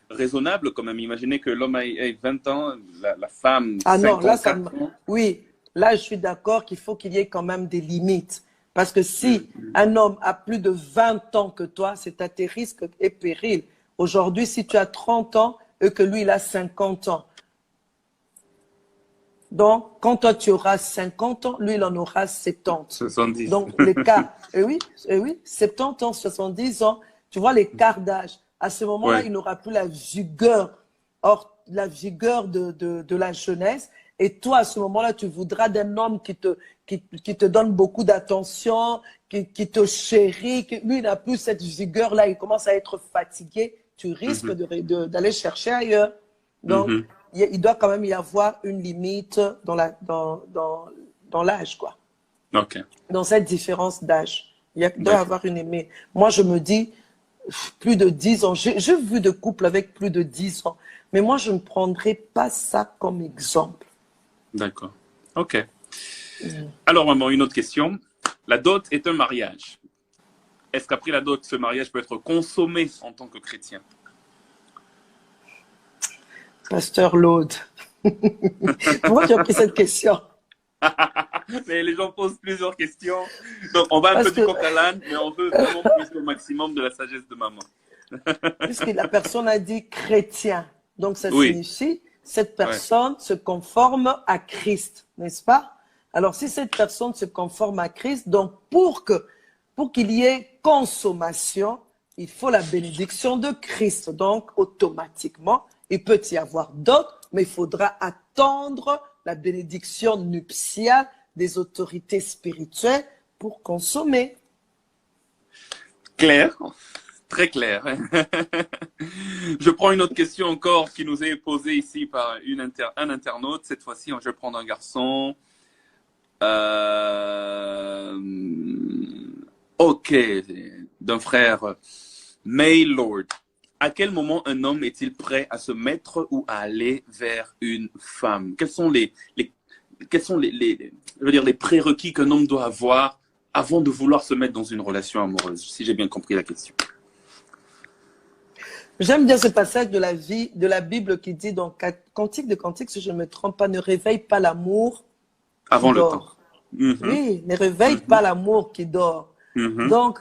raisonnable quand même? Imaginez que l'homme ait 20 ans, la femme 54 ans. Oui, là, je suis d'accord qu'il faut qu'il y ait quand même des limites. Parce que si un homme a plus de 20 ans que toi, c'est à tes risques et périls. Aujourd'hui, si tu as 30 ans et que lui, il a 50 ans, donc, quand toi, tu auras 50 ans, lui, il en aura 70. 70. Donc, l'écart, et oui, 70 ans, 70 ans, tu vois l'écart d'âge. À ce moment-là, Ouais. il n'aura plus la vigueur, la vigueur de la jeunesse. Et toi, à ce moment-là, tu voudras d'un homme qui te donne beaucoup d'attention, qui te chérit. Lui, il n'a plus cette vigueur-là, il commence à être fatigué. Tu risques d'aller chercher ailleurs. Donc, il doit quand même y avoir une limite dans l'âge, quoi. Ok. Dans cette différence d'âge. Il doit y avoir une limite. Moi, je me dis, plus de 10 ans. J'ai vu de couples avec plus de 10 ans. Mais moi, je ne prendrai pas ça comme exemple. D'accord. Ok. Alors, maman, une autre question. La dot est un mariage. Est-ce qu'après la dot, ce mariage peut être consommé en tant que chrétien? Pasteur Laude. Pourquoi tu as pris cette question? Mais les gens posent plusieurs questions. Donc, on va un peu du coq à l'âne, mais on veut vraiment plus au maximum de la sagesse de maman. Puisque la personne a dit chrétien. Donc, ça Oui. signifie cette personne se conforme à Christ, n'est-ce pas? Alors, si cette personne se conforme à Christ, donc pour qu'il y ait consommation, il faut la bénédiction de Christ. Donc, automatiquement, il peut y avoir d'autres, mais il faudra attendre la bénédiction nuptiale des autorités spirituelles pour consommer. Clair, très clair. Je prends une autre question encore qui nous est posée ici par un internaute. Cette fois-ci, je vais prendre un garçon. Ok, d'un frère. Maylord. À quel moment un homme est-il prêt à se mettre ou à aller vers une femme? Quels sont les prérequis qu'un homme doit avoir avant de vouloir se mettre dans une relation amoureuse, si j'ai bien compris la question? J'aime bien ce passage de la Bible qui dit dans Cantique de Cantique, si je ne me trompe pas, ne réveille pas l'amour avant qui le temps. dort. Oui, ne réveille pas l'amour qui dort. Donc,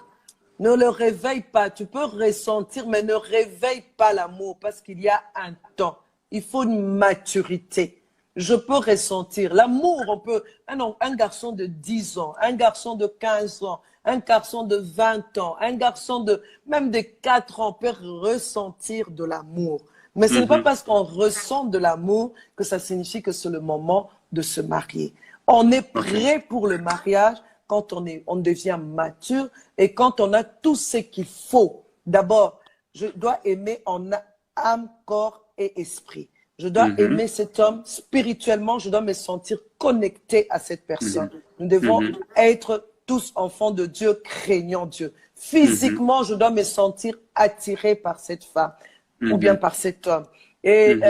ne le réveille pas. Tu peux ressentir, mais ne réveille pas l'amour parce qu'il y a un temps. Il faut une maturité. Je peux ressentir. L'amour, un garçon de 10 ans, un garçon de 15 ans, un garçon de 20 ans, un garçon même de 4 ans peut ressentir de l'amour. Mais ce n'est pas parce qu'on ressent de l'amour que ça signifie que c'est le moment de se marier. On est prêt pour le mariage quand on devient mature et quand on a tout ce qu'il faut. D'abord, je dois aimer en âme, corps et esprit. Je dois aimer cet homme spirituellement, je dois me sentir connecté à cette personne. Nous devons être tous enfants de Dieu, craignant Dieu. Physiquement, je dois me sentir attiré par cette femme ou bien par cet homme. Et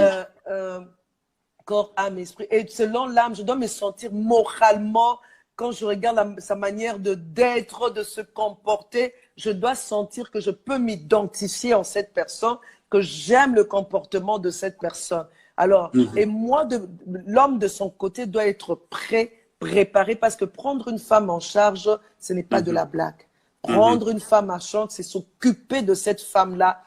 corps, âme, esprit. Et selon l'âme, je dois me sentir moralement, quand je regarde sa manière d'être, de se comporter, je dois sentir que je peux m'identifier en cette personne, que j'aime le comportement de cette personne. Alors, et moi, l'homme de son côté doit être prêt, préparé, parce que prendre une femme en charge, ce n'est pas de la blague. Prendre une femme en charge, c'est s'occuper de cette femme-là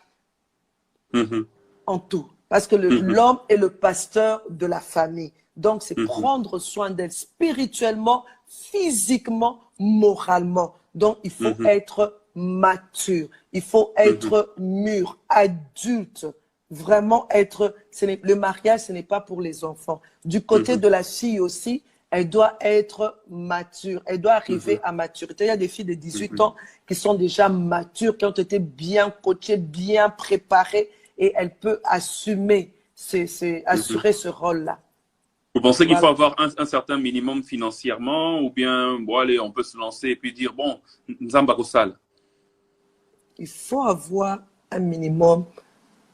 en tout. Parce que l'homme est le pasteur de la famille. Donc, c'est prendre soin d'elle spirituellement, physiquement, moralement. Donc, il faut être mature. Il faut être mûr, adulte. Vraiment être... Le mariage, ce n'est pas pour les enfants. Du côté de la fille aussi, elle doit être mature. Elle doit arriver à maturité. Il y a des filles de 18 ans qui sont déjà matures, qui ont été bien coachées, bien préparées. Et elle peut assumer, assurer ce rôle-là. Vous pensez qu'il faut avoir un certain minimum financièrement ou bien, bon, allez, on peut se lancer et puis dire, bon, Nzamba Kosal? Il faut avoir un minimum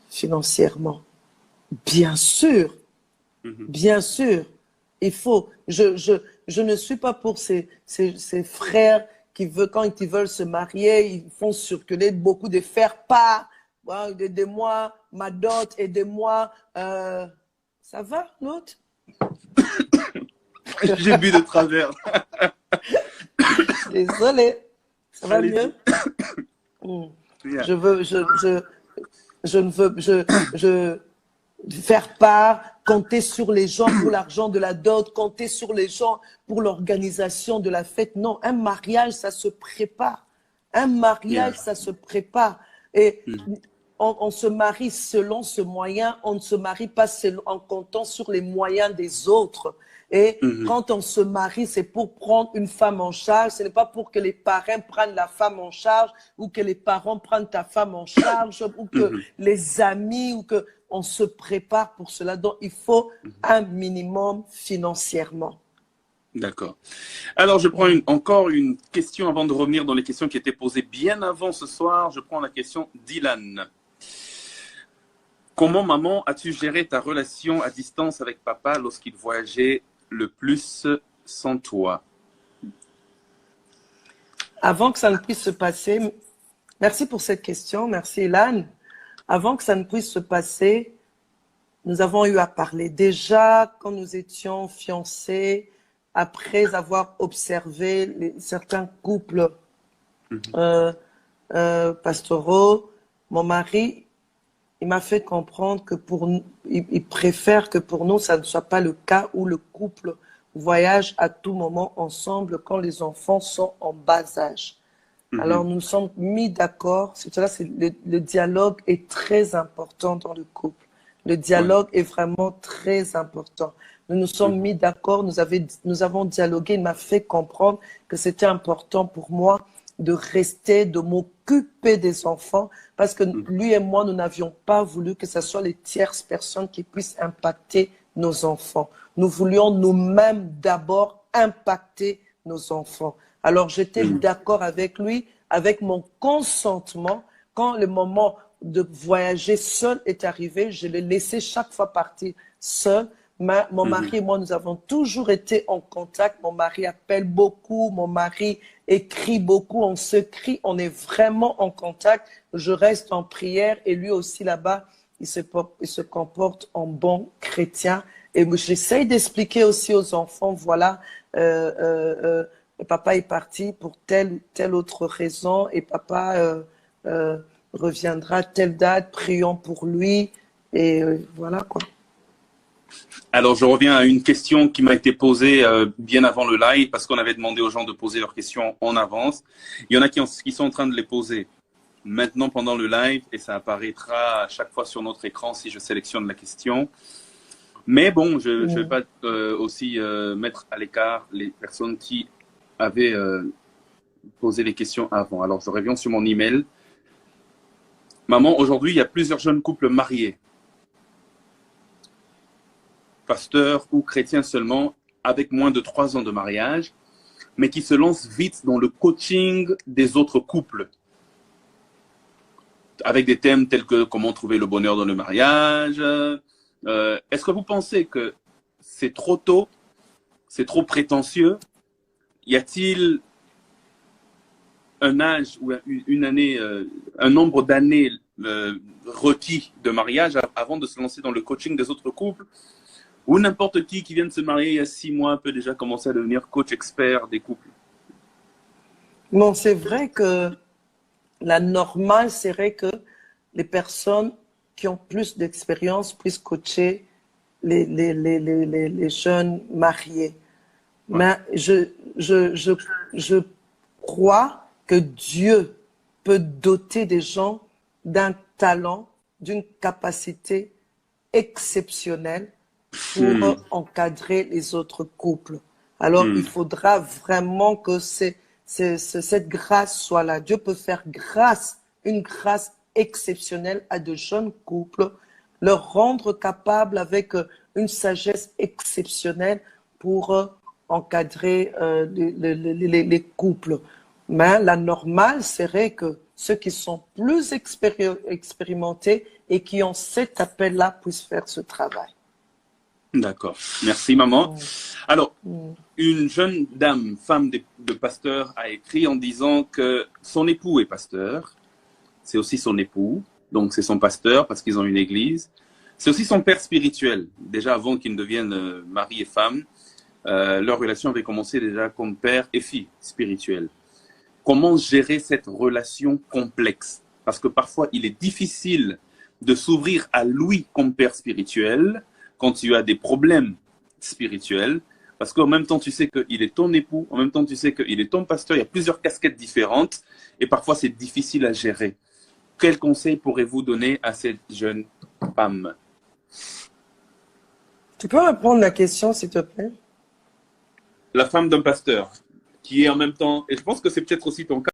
financièrement. Bien sûr. Bien sûr. Il faut. Je ne suis pas pour ces frères qui veulent, quand ils veulent se marier, ils font circuler beaucoup de faire-part. Aidez-moi, ma dot, aidez-moi. Ça va, l'autre? J'ai bu de travers. Désolée. Ça va mieux? je ne veux, je faire part, compter sur les gens pour l'argent de la dot, compter sur les gens pour l'organisation de la fête. Non, un mariage, ça se prépare. Un mariage, ça se prépare. Et on se marie selon ce moyen, on ne se marie pas en comptant sur les moyens des autres. Et quand on se marie, c'est pour prendre une femme en charge. Ce n'est pas pour que les parents prennent la femme en charge ou que les parents prennent ta femme en charge ou que les amis ou que on se prépare pour cela. Donc, il faut un minimum financièrement. D'accord. Alors, je prends encore une question avant de revenir dans les questions qui étaient posées bien avant ce soir. Je prends la question d'Ilan. Comment, maman, as-tu géré ta relation à distance avec papa lorsqu'il voyageait le plus sans toi? Avant que ça ne puisse se passer, merci pour cette question, merci Ilan. Avant que ça ne puisse se passer, nous avons eu à parler. Déjà, quand nous étions fiancés, après avoir observé certains couples pastoraux, mon mari, il m'a fait comprendre que il préfère que pour nous, ça ne soit pas le cas où le couple voyage à tout moment ensemble quand les enfants sont en bas âge. Alors, nous nous sommes mis d'accord. C'est cela, le dialogue est très important dans le couple. Le dialogue est vraiment très important. Nous nous sommes mis d'accord, nous avons dialogué. Il m'a fait comprendre que c'était important pour moi de rester, de m'occuper des enfants, parce que lui et moi, nous n'avions pas voulu que ce soit les tierces personnes qui puissent impacter nos enfants. Nous voulions nous-mêmes d'abord impacter nos enfants. Alors, j'étais d'accord avec lui, avec mon consentement. Quand le moment de voyager seul est arrivé, je l'ai laissé chaque fois partir seul. Mon mari et moi, nous avons toujours été en contact. Mon mari appelle beaucoup, mon mari écrit beaucoup, on se crie, on est vraiment en contact. Je reste en prière et lui aussi là-bas, il se comporte en bon chrétien. Et j'essaye d'expliquer aussi aux enfants, voilà, papa est parti pour telle ou telle autre raison et papa reviendra telle date, prions pour lui et voilà quoi. Alors, je reviens à une question qui m'a été posée bien avant le live parce qu'on avait demandé aux gens de poser leurs questions en avance. Il y en a qui sont en train de les poser maintenant pendant le live et ça apparaîtra à chaque fois sur notre écran si je sélectionne la question. Mais bon, je ne vais pas aussi mettre à l'écart les personnes qui avaient posé les questions avant. Alors, je reviens sur mon email. Maman, aujourd'hui, il y a plusieurs jeunes couples mariés, pasteurs ou chrétiens seulement, avec moins de 3 ans de mariage, mais qui se lancent vite dans le coaching des autres couples, avec des thèmes tels que comment trouver le bonheur dans le mariage. Est-ce que vous pensez que c'est trop tôt, c'est trop prétentieux? Y a-t-il un âge ou une année, un nombre d'années requis de mariage avant de se lancer dans le coaching des autres couples? Ou n'importe qui vient de se marier il y a 6 mois peut déjà commencer à devenir coach expert des couples? Bon, c'est vrai que la normale serait que les personnes qui ont plus d'expérience puissent coacher les jeunes mariés. Ouais. Mais je crois que Dieu peut doter des gens d'un talent, d'une capacité exceptionnelle pour encadrer les autres couples. Alors, il faudra vraiment que cette grâce soit là. Dieu peut faire une grâce exceptionnelle à de jeunes couples, leur rendre capables avec une sagesse exceptionnelle pour encadrer les couples. Mais la normale serait que ceux qui sont plus expérimentés et qui ont cet appel-là puissent faire ce travail. D'accord. Merci, maman. Alors, une jeune dame, femme de pasteur, a écrit en disant que son époux est pasteur. C'est aussi son époux. Donc, c'est son pasteur parce qu'ils ont une église. C'est aussi son père spirituel. Déjà, avant qu'ils ne deviennent mari et femme, leur relation avait commencé déjà comme père et fille spirituelle. Comment gérer cette relation complexe? Parce que parfois, il est difficile de s'ouvrir à lui comme père spirituel quand tu as des problèmes spirituels. Parce qu'en même temps, tu sais qu'il est ton époux, en même temps, tu sais qu'il est ton pasteur, il y a plusieurs casquettes différentes et parfois c'est difficile à gérer. Quel conseil pourrez-vous donner à cette jeune femme? Tu peux reprendre la question, s'il te plaît? La femme d'un pasteur qui est en même temps, et je pense que c'est peut-être aussi ton cas,